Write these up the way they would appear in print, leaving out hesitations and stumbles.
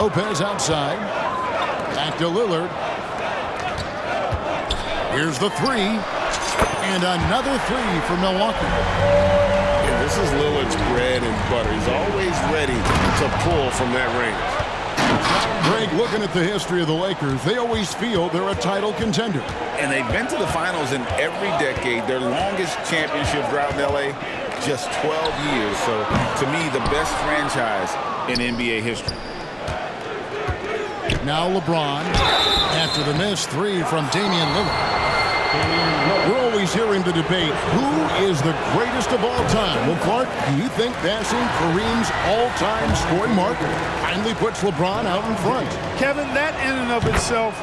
Lopez outside. Back to Lillard. Here's the three. And another three for Milwaukee. Yeah, this is Lillard's bread and butter. He's always ready to pull from that range. Greg, looking at the history of the Lakers, they always feel they're a title contender. And they've been to the finals in every decade. Their longest championship drought in L.A., just 12 years. So, to me, the best franchise in NBA history. Now LeBron, after the missed three from Damian Lillard. We're always hearing the debate, who is the greatest of all time? Well, Clark, do you think passing Kareem's all-time scoring mark finally puts LeBron out in front? Kevin, that in and of itself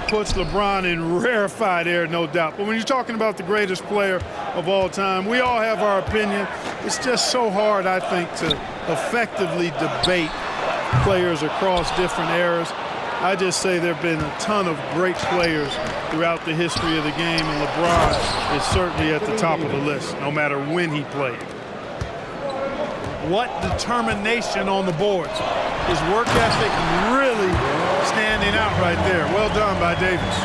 puts LeBron in rarefied air, no doubt. But when you're talking about the greatest player of all time, we all have our opinion. It's just so hard, I think, to effectively debate players across different eras. I just say there have been a ton of great players throughout the history of the game, and LeBron is certainly at the top of the list, no matter when he played. What determination on the boards. His work ethic really standing out right there. Well done by Davis.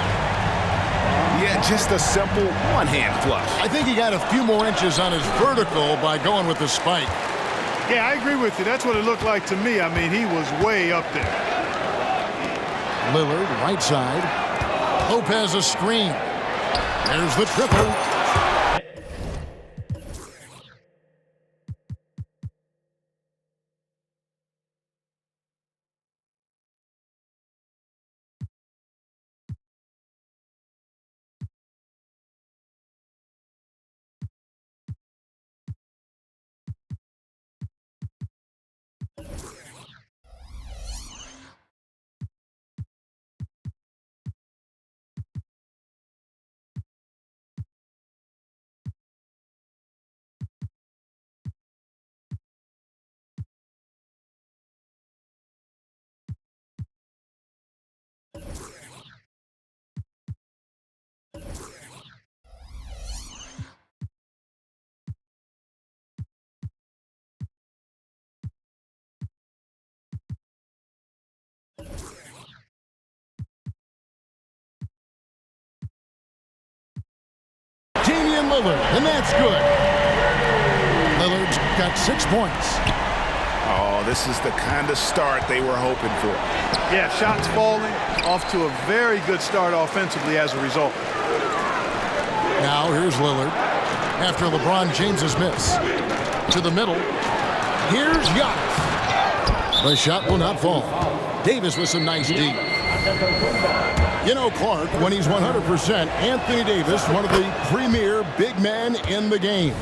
Yeah, just a simple one-hand flush. I think he got a few more inches on his vertical by going with the spike. Yeah, I agree with you. That's what it looked like to me. I mean, he was way up there. Lillard, right side. Lopez a screen. There's the triple. Damian Lillard, and that's good. Lillard's got 6 points. Oh, this is the kind of start they were hoping for. Yeah, shots falling, off to a very good start offensively as a result. Now here's Lillard. After LeBron James's miss. To the middle. Here's Giannis. The shot will not fall. Davis with some nice D. You know, Clark, when he's 100%, Anthony Davis, one of the premier big men in the game.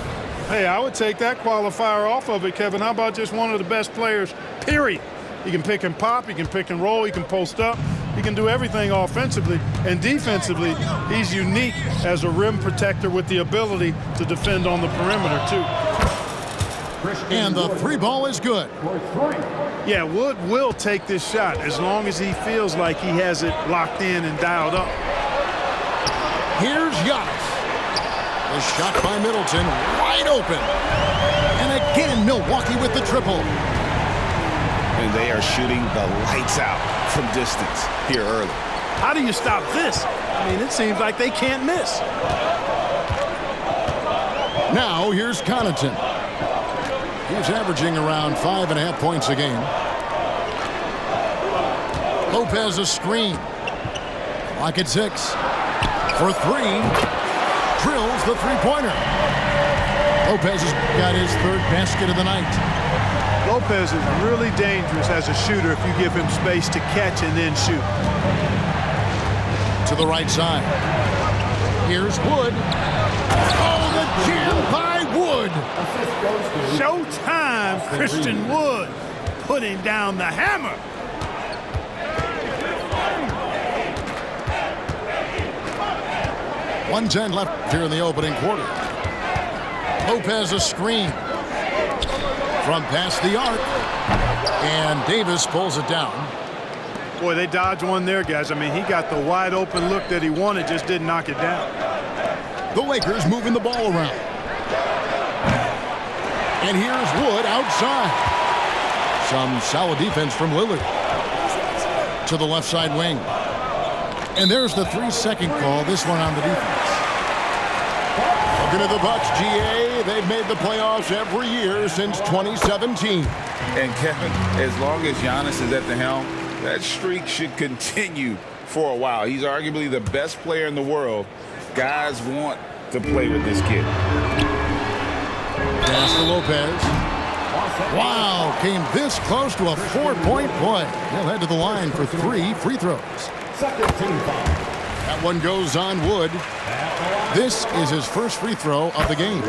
Hey, I would take that qualifier off of it, Kevin. How about just one of the best players, period? He can pick and pop, he can pick and roll, he can post up, he can do everything offensively. And defensively, he's unique as a rim protector with the ability to defend on the perimeter, too. And the three ball is good. Yeah, Wood will take this shot as long as he feels like he has it locked in and dialed up. Here's Giannis. The shot by Middleton, wide open. And again, Milwaukee with the triple. And they are shooting the lights out from distance here early. How do you stop this? I mean, it seems like they can't miss. Now here's Connaughton. He's averaging around 5.5 points a game. Lopez a screen. Clock at 6. For 3. Drills the three-pointer. Lopez has got his third basket of the night. Lopez is really dangerous as a shooter if you give him space to catch and then shoot. To the right side. Here's Wood. Oh, the jam by Wood. Showtime, Christian Wood putting down the hammer. .110 left here in the opening quarter. Lopez a screen from past the arc, and Davis pulls it down. Boy, they dodged one there, guys. I mean, he got the wide open look that he wanted, just didn't knock it down. The Lakers moving the ball around. And here's Wood outside. Some solid defense from Lillard. to the left side wing. And there's the 3-second call, this one on the defense. Looking at the Bucks, GA, they've made the playoffs every year since 2017. And Kevin, as long as Giannis is at the helm, that streak should continue for a while. He's arguably the best player in the world. Guys want to play with this kid. Pass to Lopez. Wow, came this close to a 4-point play. He'll head to the line for 3 free throws. That one goes on Wood. This is his first free throw of the game.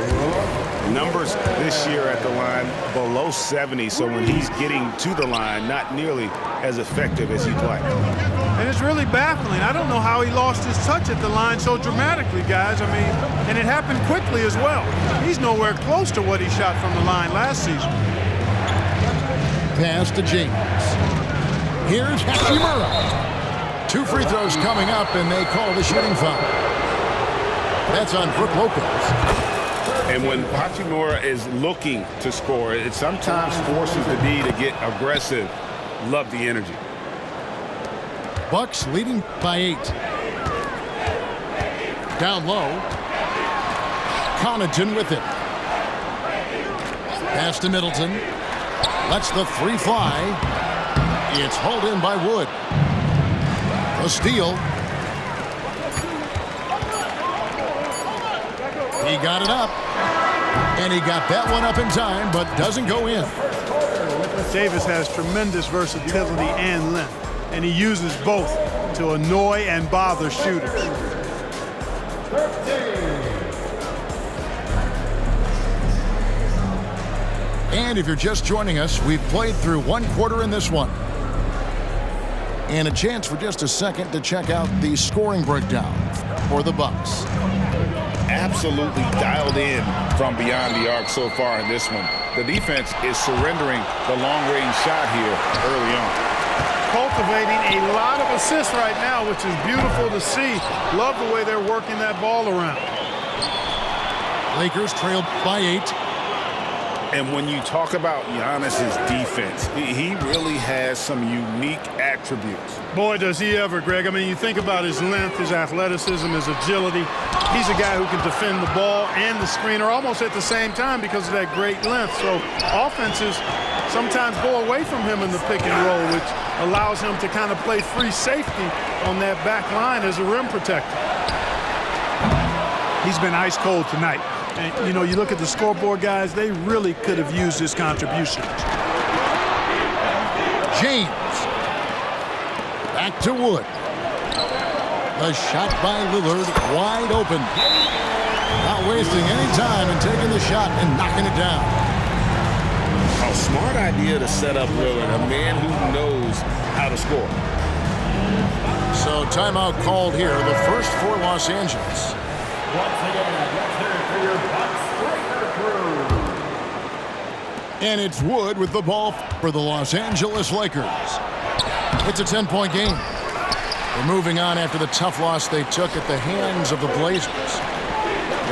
Numbers this year at the line below 70, so when he's getting to the line, not nearly as effective as he'd like. And it's really baffling. I don't know how he lost his touch at the line so dramatically, guys. I mean, and it happened quickly as well. He's nowhere close to what he shot from the line last season. Pass to James. Here's Hachimura. 2 free throws coming up, and they call the shooting foul. That's on Brook Lopez. And when Hachimura is looking to score, it sometimes forces the D to get aggressive. Love the energy. Bucks leading by 8. Down low. Connaughton with it. Pass to Middleton. Lets the 3 fly. It's hauled in by Wood. A steal. He got it up. And he got that one up in time, but doesn't go in. Davis has tremendous versatility and length, and he uses both to annoy and bother shooters. And if you're just joining us, we've played through 1 quarter in this one. And a chance for just a second to check out the scoring breakdown for the Bucks. Absolutely dialed in from beyond the arc so far in this one. The defense is surrendering the long-range shot here early on. Cultivating a lot of assists right now, which is beautiful to see. Love the way they're working that ball around. Lakers trailed by 8. And when you talk about Giannis's defense, he really has some unique attributes. Boy, does he ever, Greg. I mean, you think about his length, his athleticism, his agility. He's a guy who can defend the ball and the screener almost at the same time because of that great length. So offenses sometimes go away from him in the pick and roll, which allows him to kind of play free safety on that back line as a rim protector. He's been ice cold tonight. And, you know, you look at the scoreboard, guys, they really could have used his contributions. James. Back to Wood. The shot by Lillard wide open. Not wasting any time and taking the shot and knocking it down. A smart idea to set up Lillard, a man who knows how to score. So timeout called here, the first for Los Angeles. Once again, let's hear it for your Bucks Breaker crew. And it's Wood with the ball for the Los Angeles Lakers. It's a 10-point game. We're moving on after the tough loss they took at the hands of the Blazers.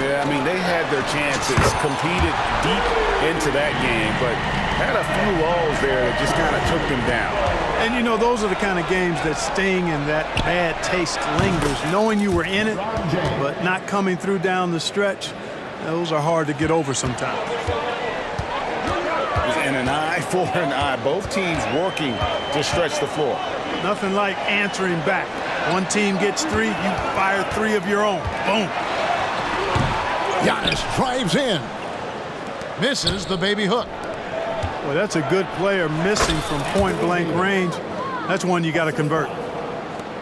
Yeah, I mean, they had their chances, competed deep into that game, but had a few lulls there that just kind of took them down. And, you know, those are the kind of games that sting and that bad taste lingers. Knowing you were in it, but not coming through down the stretch, those are hard to get over sometimes. And an eye for an eye. Both teams working to stretch the floor. Nothing like answering back. One team gets 3, you fire 3 of your own. Boom. Giannis drives in. Misses the baby hook. Well, that's a good player missing from point-blank range. That's one you got to convert.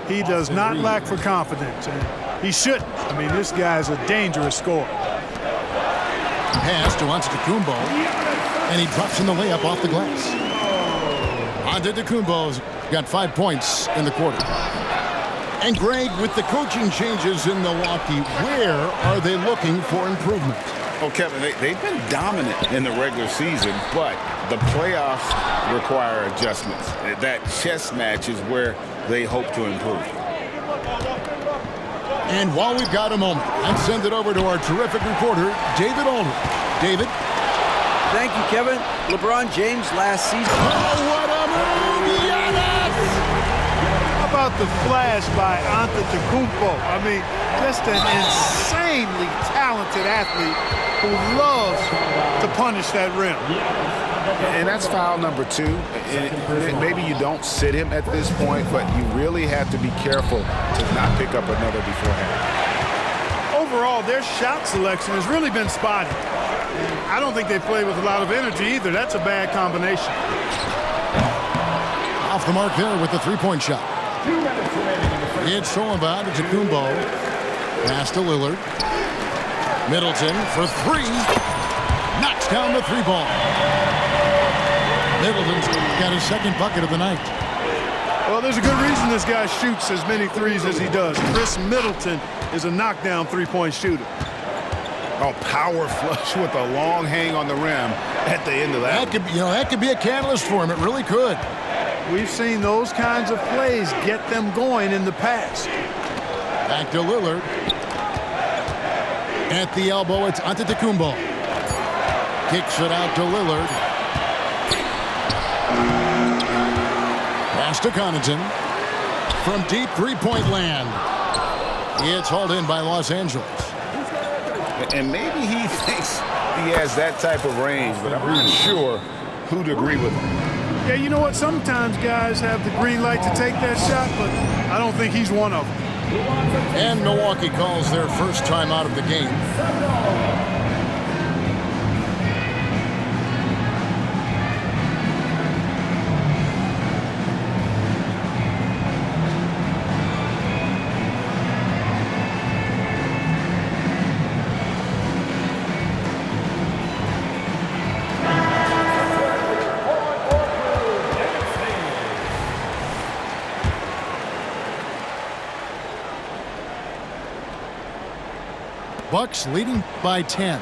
He does not lack for confidence, and he shouldn't. I mean, this guy's a dangerous scorer. Pass to Antetokounmpo, and he drops in the layup off the glass. Antetokounmpo's got 5 points in the quarter. And Greg, with the coaching changes in Milwaukee, where are they looking for improvement? Oh, Kevin, they've been dominant in the regular season, but the playoffs require adjustments. That chess match is where they hope to improve. And while we've got a moment, let's send it over to our terrific reporter, David Aldridge. David? Thank you, Kevin. LeBron James last season. Oh, what a move! Giannis! the flash by Antetokounmpo? I mean, just an insanely talented athlete who loves to punish that rim. And that's foul number 2. And maybe you don't sit him at this point, but you really have to be careful to not pick up another beforehand. Overall, their shot selection has really been spotty. I don't think they play with a lot of energy either. That's a bad combination. Off the mark there with the three-point shot. 2 minutes remaining in the first. It's thrown by Antetokounmpo. Pass to Lillard. Middleton for 3. Knocks down the 3-ball. Middleton's got his second bucket of the night. Well, there's a good reason this guy shoots as many threes as he does. Chris Middleton is a knockdown three-point shooter. Oh, power flush with a long hang on the rim at the end of that. That could be a catalyst for him. It really could. We've seen those kinds of plays get them going in the past. Back to Lillard. At the elbow, it's Antetokounmpo. Kicks it out to Lillard. Pass to Connaughton. From deep three-point land. It's hauled in by Los Angeles. And maybe he thinks he has that type of range, but I'm not sure who'd agree with him. Yeah, you know what? Sometimes guys have the green light to take that shot, but I don't think he's one of them. And Milwaukee calls their first time out of the game. Bucks leading by 10.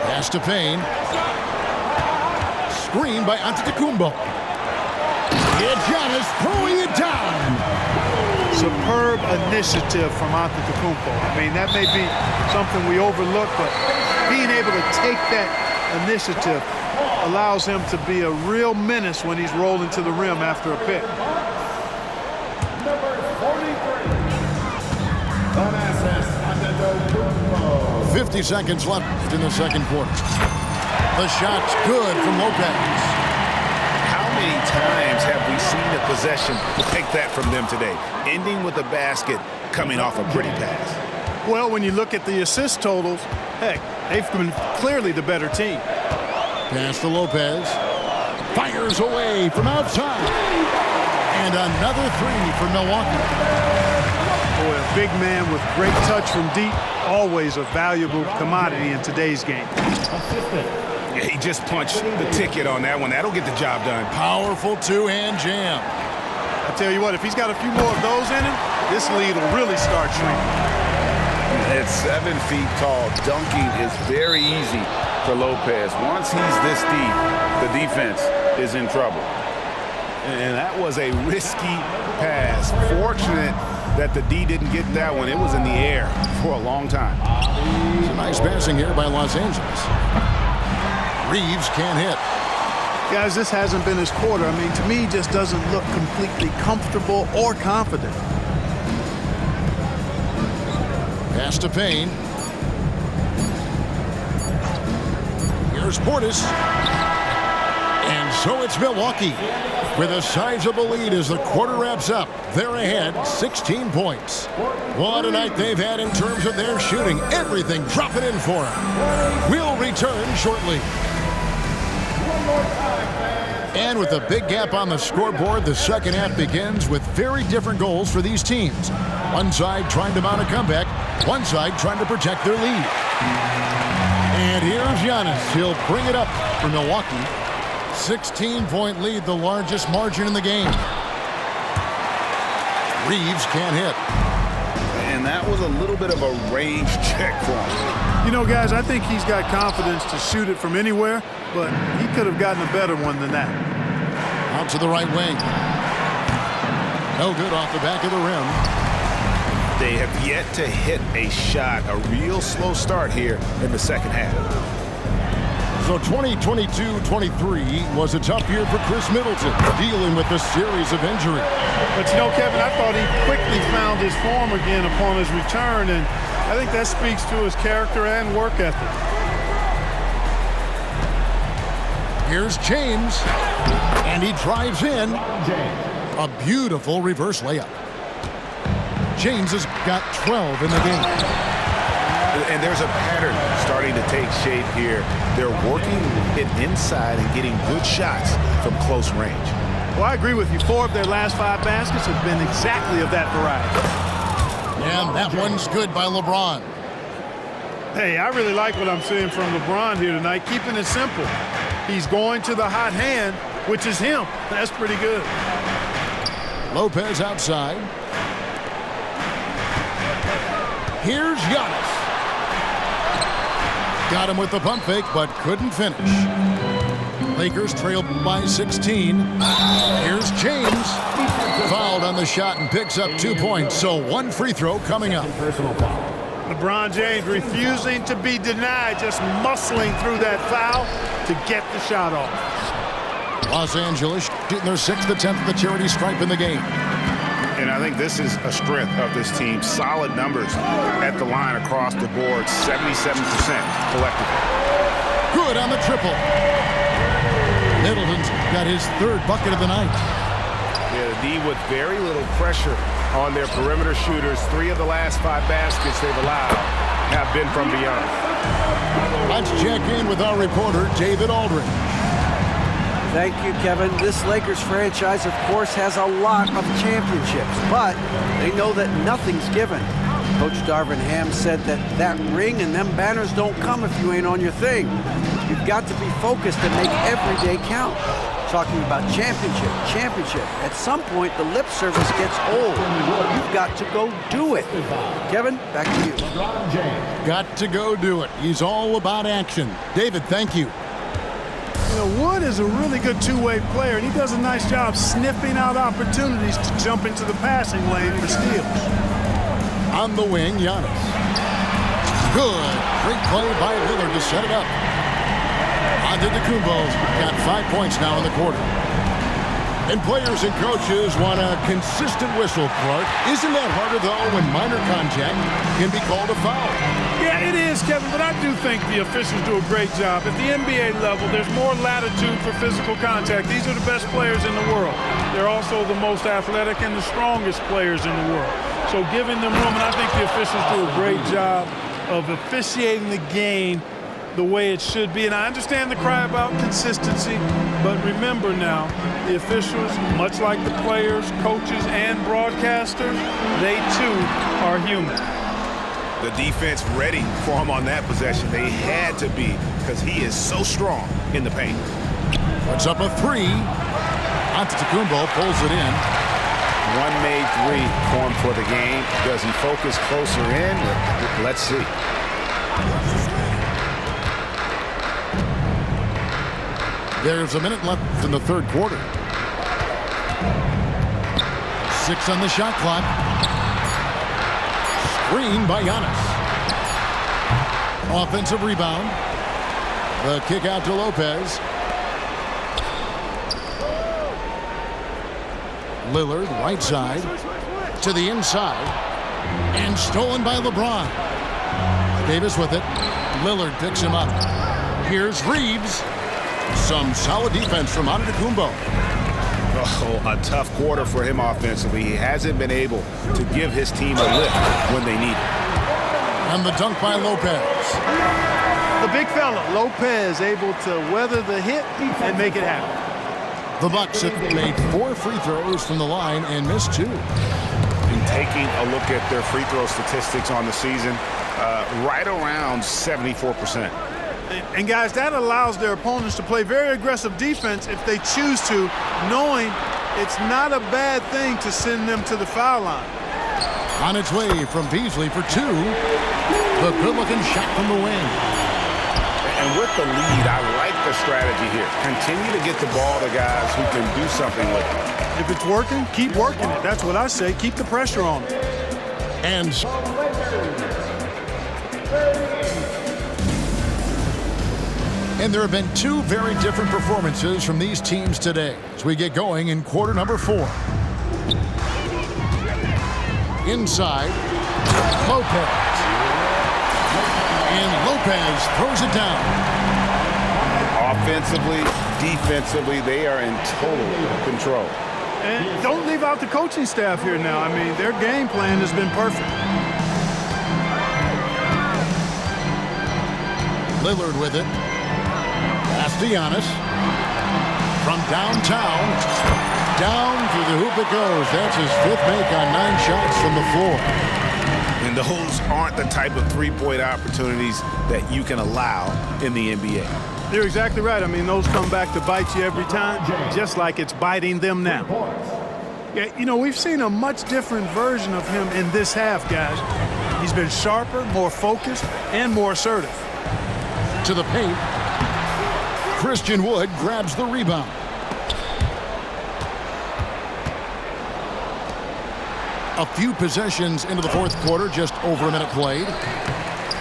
Pass to Payne. Screen by Antetokounmpo. And Giannis throwing it down. Superb initiative from Antetokounmpo. I mean, that may be something we overlook, but being able to take that initiative allows him to be a real menace when he's rolling to the rim after a pick. Number 43. 50 seconds left in the second quarter. The shot's good from Lopez. How many times have we seen a possession like that from them today? Ending with a basket, coming off a pretty pass. Well, when you look at the assist totals, heck, they've been clearly the better team. Pass to Lopez. Fires away from outside. And another 3 for Milwaukee. Boy, a big man with great touch from deep, always a valuable commodity in today's game. Yeah, he just punched the ticket on that one. That'll get the job done. Powerful two-hand jam. I tell you what, if he's got a few more of those in him, this lead will really start shrinking. At 7 feet tall, dunking is very easy for Lopez. Once he's this deep, the defense is in trouble. And that was a risky pass. Fortunate that the D didn't get that one. It was in the air for a long time. It's a nice passing here by Los Angeles. Reeves can't hit. Guys, this hasn't been his quarter. I mean, to me, he just doesn't look completely comfortable or confident. Pass to Payne. Here's Portis. And so it's Milwaukee with a sizable lead as the quarter wraps up. They're ahead 16 points. What a night they've had in terms of their shooting. Everything dropping in for them. We'll return shortly. And with a big gap on the scoreboard, the second half begins with very different goals for these teams. One side trying to mount a comeback, one side trying to protect their lead. And here's Giannis. He'll bring it up for Milwaukee. 16-point lead, the largest margin in the game. Reeves can't hit. And that was a little bit of a range check for him. You know, guys, I think he's got confidence to shoot it from anywhere, but he could have gotten a better one than that. Out to the right wing. No good off the back of the rim. They have yet to hit a shot, a real slow start here in the second half. So 2022-23 was a tough year for Chris Middleton, dealing with a series of injuries. But you know, Kevin, I thought he quickly found his form again upon his return, and I think that speaks to his character and work ethic. Here's James, and he drives in. A beautiful reverse layup. James has got 12 in the game. And there's a pattern starting to take shape here. They're working it inside and getting good shots from close range. Well, I agree with you. 4 of their last 5 baskets have been exactly of that variety. And that one's good by LeBron. Hey, I really like what I'm seeing from LeBron here tonight, keeping it simple. He's going to the hot hand, which is him. That's pretty good. Lopez outside. Here's Giannis. Got him with the pump fake, but couldn't finish. Lakers trailed by 16. Here's James. Fouled on the shot and picks up 2 points. So 1 free throw coming up. LeBron James refusing to be denied, just muscling through that foul to get the shot off. Los Angeles shooting their 6th attempt at the charity stripe in the game. And I think this is a strength of this team. Solid numbers at the line across the board, 77% collectively. Good on the triple. Middleton's got his 3rd bucket of the night. Yeah, the D with very little pressure on their perimeter shooters. 3 of the last 5 baskets they've allowed have been from beyond. Let's check in with our reporter, David Aldridge. Thank you, Kevin. This Lakers franchise, of course, has a lot of championships, but they know that nothing's given. Coach Darvin Ham said that ring and them banners don't come if you ain't on your thing. You've got to be focused and make every day count. Talking about championship. At some point, the lip service gets old. You've got to go do it. Kevin, back to you. Got to go do it. He's all about action. David, thank you. You know, Wood is a really good two-way player, and he does a nice job sniffing out opportunities to jump into the passing lane for steals. On the wing, Giannis. Good. Great play by Lillard to set it up. Antetokounmpo's got 5 points now in the quarter. And players and coaches want a consistent whistle, Clark. Isn't that harder, though, when minor contact can be called a foul? Yeah, it is, Kevin, but I do think the officials do a great job. At the NBA level, there's more latitude for physical contact. These are the best players in the world. They're also the most athletic and the strongest players in the world. So giving them room, and I think the officials do a great job of officiating the game the way it should be. And I understand the cry about consistency, but remember now, the officials, much like the players, coaches, and broadcasters, they too are human. The defense ready for him on that possession. They had to be, because he is so strong in the paint. Puts up a 3. Antetokounmpo pulls it in. 1 made 3 for him for the game. Does he focus closer in? Let's see. There's a minute left in the 3rd quarter. 6 on the shot clock. Screen by Giannis. Offensive rebound. The kick out to Lopez. Lillard, right side. To the inside. And stolen by LeBron. Davis with it. Lillard picks him up. Here's Reeves. Some solid defense from Antetokounmpo. Oh, a tough quarter for him offensively. He hasn't been able to give his team a lift when they need it. And the dunk by Lopez. The big fella, Lopez, able to weather the hit and make it happen. The Bucks have made 4 free throws from the line and missed 2. And taking a look at their free throw statistics on the season, right around 74%. And guys, that allows their opponents to play very aggressive defense if they choose to, knowing it's not a bad thing to send them to the foul line. On its way from Beasley for 2. The good-looking shot from the wing. And with the lead, I like the strategy here. Continue to get the ball to guys who can do something with it. If it's working, keep working it. That's what I say. Keep the pressure on it. And And there have been two very different performances from these teams today as we get going in quarter number 4. Inside, Lopez. And Lopez throws it down. Offensively, defensively, they are in total control. And don't leave out the coaching staff here now. I mean, their game plan has been perfect. Lillard with it. Pass to Giannis. From downtown, down through the hoop it goes. That's his 5th make on 9 shots from the floor. And those aren't the type of three-point opportunities that you can allow in the NBA. You're exactly right. I mean, those come back to bite you every time, just like it's biting them now. Yeah, you know, we've seen a much different version of him in this half, guys. He's been sharper, more focused, and more assertive. To the paint. Christian Wood grabs the rebound. A few possessions into the 4th quarter, just over a minute played.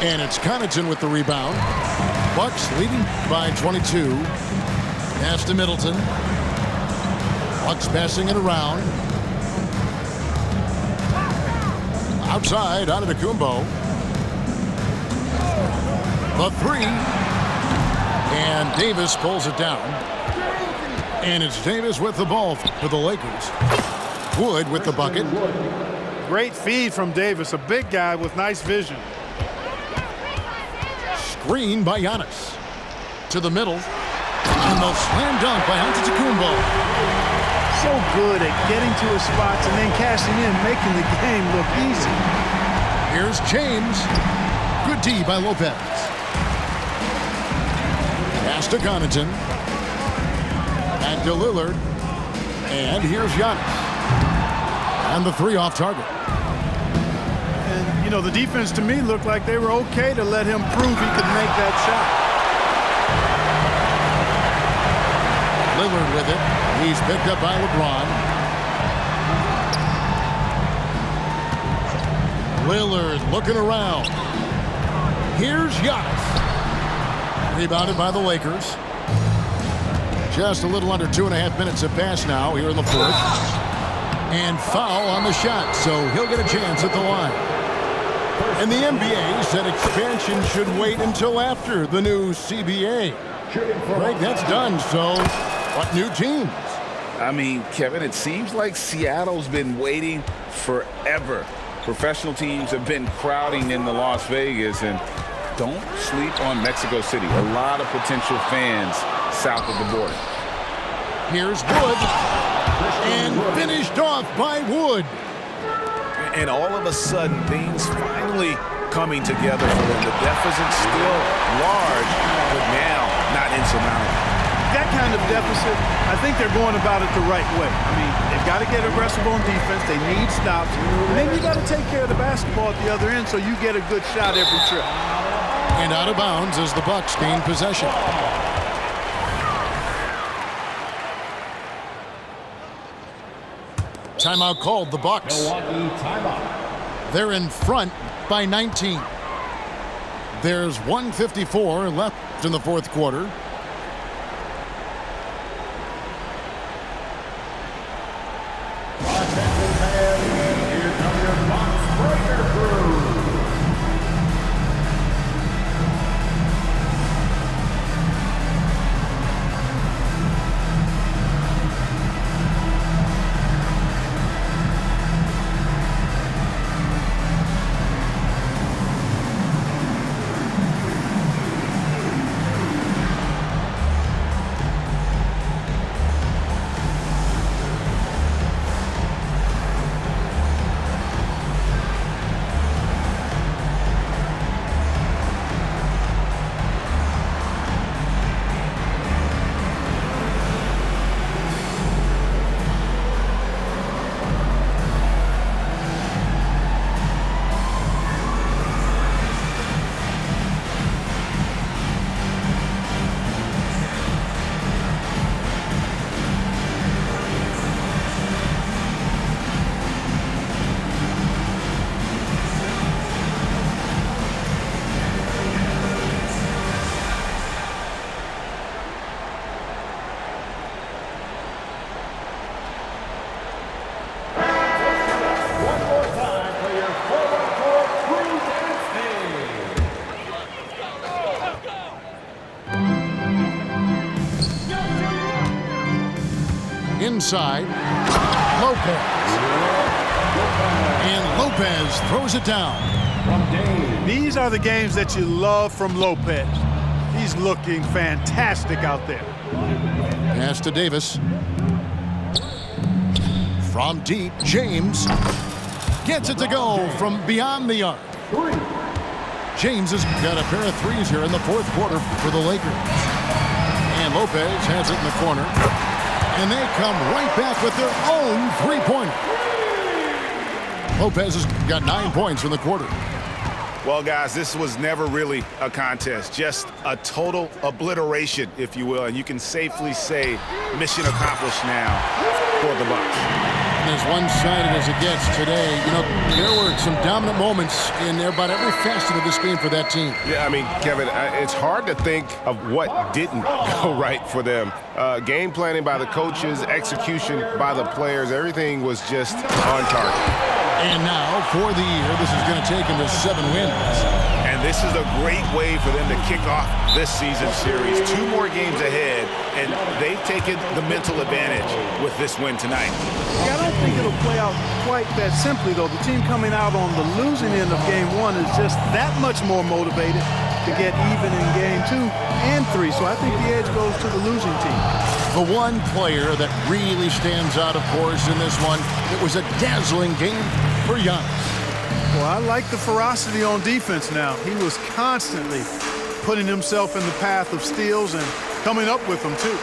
And it's Connaughton with the rebound. Bucks leading by 22. Pass to Middleton. Bucks passing it around. Outside, Antetokounmpo. The 3. And Davis pulls it down. And it's Davis with the ball for the Lakers. Wood with the bucket. Great feed from Davis, a big guy with nice vision. Screen by Giannis. To the middle. And the slam dunk by Antetokounmpo. So good at getting to his spots and then cashing in, making the game look easy. Here's James. Good D by Lopez. Pass to Connaughton. Back to Lillard. And here's Giannis. And the 3 off target. And, you know, the defense to me looked like they were okay to let him prove he could make that shot. Lillard with it. He's picked up by LeBron. Lillard looking around. Here's Giannis. Rebounded by the Lakers. Just a little under 2.5 minutes have passed now here in the 4th. And foul on the shot, so he'll get a chance at the line. And the NBA said expansion should wait until after the new CBA. Greg, that's done, so what new teams? I mean, Kevin, it seems like Seattle's been waiting forever. Professional teams have been crowding into Las Vegas, and don't sleep on Mexico City. A lot of potential fans south of the border. Here's Wood. And finished off by Wood. And all of a sudden, things finally coming together for them. The deficit's still large, but now not insurmountable. That kind of deficit, I think they're going about it the right way. I mean, they've got to get aggressive on defense. They need stops. And then you got to take care of the basketball at the other end so you get a good shot every trip. And out of bounds as the Bucks gain possession. Timeout called the Bucks. Milwaukee timeout. They're in front by 19. There's 1:54 left in the 4th quarter. Attention fans, here come your Bucks breaker crew. Inside. Lopez. And Lopez throws it down. These are the games that you love from Lopez. He's looking fantastic out there. Pass to Davis. From deep, James gets it to go from beyond the arc. James has got a pair of threes here in the fourth quarter for the Lakers. And Lopez has it in the corner. And they come right back with their own three-pointer. Lopez has got 9 points in the quarter. Well, guys, this was never really a contest, just a total obliteration, if you will. And you can safely say mission accomplished now for the Bucks. And as one-sided as it gets today, you know, there were some dominant moments in about every facet of this game for that team. Yeah, I mean, Kevin, it's hard to think of what didn't go right for them. Game planning by the coaches, execution by the players, everything was just on target. And now, for the year, this is going to take them to 7 wins. And this is a great way for them to kick off this season series. 2 more games ahead, and they've taken the mental advantage with this win tonight. Yeah, I don't think it'll play out quite that simply, though. The team coming out on the losing end of Game 1 is just that much more motivated to get even in Game 2 and 3. So I think the edge goes to the losing team. The one player that really stands out, of course, in this one, it was a dazzling game for Giannis. Well, I like the ferocity on defense now. He was constantly putting himself in the path of steals and coming up with them, too.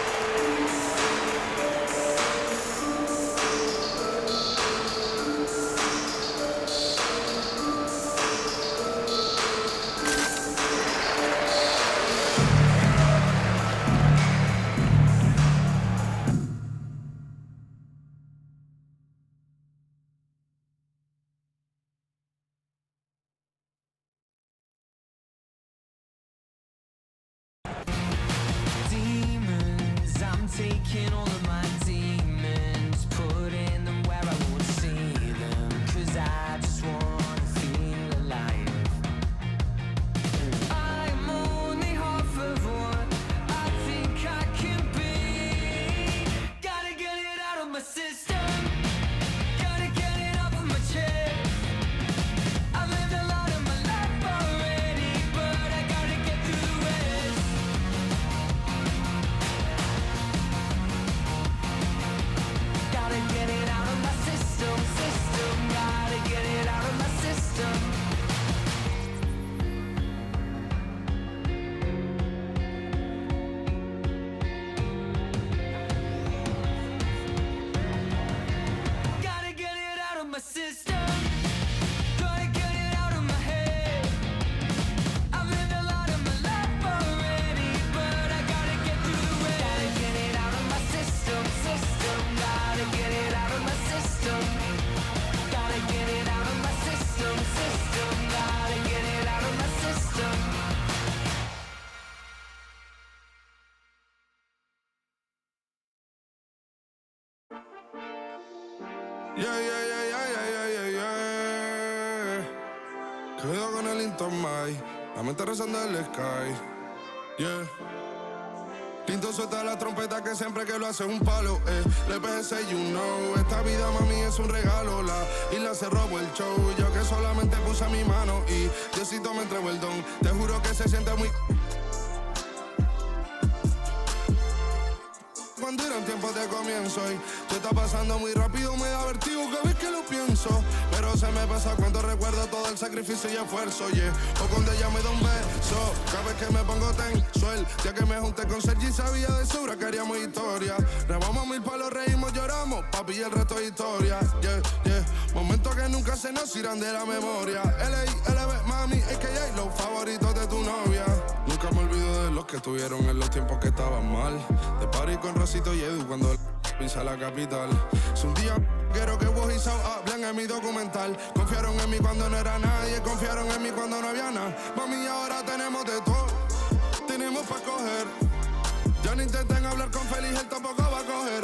Taking all of my demons, putting them where I won't see them, 'cause I just want to feel alive. I'm only half of what I think I can be. Gotta get it out of my system, gotta get it off of my chest. I've lived a lot of my life already, but I gotta get through the rest. Gotta get it out of my system, gotta get it out of my system. Gotta get it out of my system, gotta get it out of my head. I've lived a lot of my life already, but I gotta get through the rest. Gotta get it out of my system, gotta get it out of my system. Gotta get it out of my system, gotta get it out of my system. Quedo con el Intomai, la mente rezando el sky. Yeah. Tinto suelta la trompeta que siempre que lo hace es un palo, Le pensé, you know, esta vida mami es un regalo. La isla se robó el show, yo que solamente puse mi mano y Diosito me entregó el don. Te juro que se siente muy... Cuando eran tiempos de comienzo y tú estás pasando muy rápido, me da vertigo cada vez que lo pienso. Pero se me pasa cuando recuerdo todo el sacrificio y esfuerzo, O cuando ella me da un beso, cada vez que me pongo tenso. El día que me junté con Sergi sabía de sobra que haríamos historia. Grabamos 1000 palos, reímos, lloramos, papi, y el resto es historia, Momentos que nunca se nos irán de la memoria. L.A.L.B. mami, a.k.a. los favoritos de tu novia. Nunca me olvido de los que estuvieron en los tiempos que estaban mal. De party con Rosito y Edu cuando pisa la capital. Si un día quiero que vos y Sao hablen en mi documental. Confiaron en mí cuando no era nadie, confiaron en mí cuando no había nada. Mami, ahora tenemos de todo, tenemos para coger. Ya no intenten hablar con Feliz, él tampoco va a coger.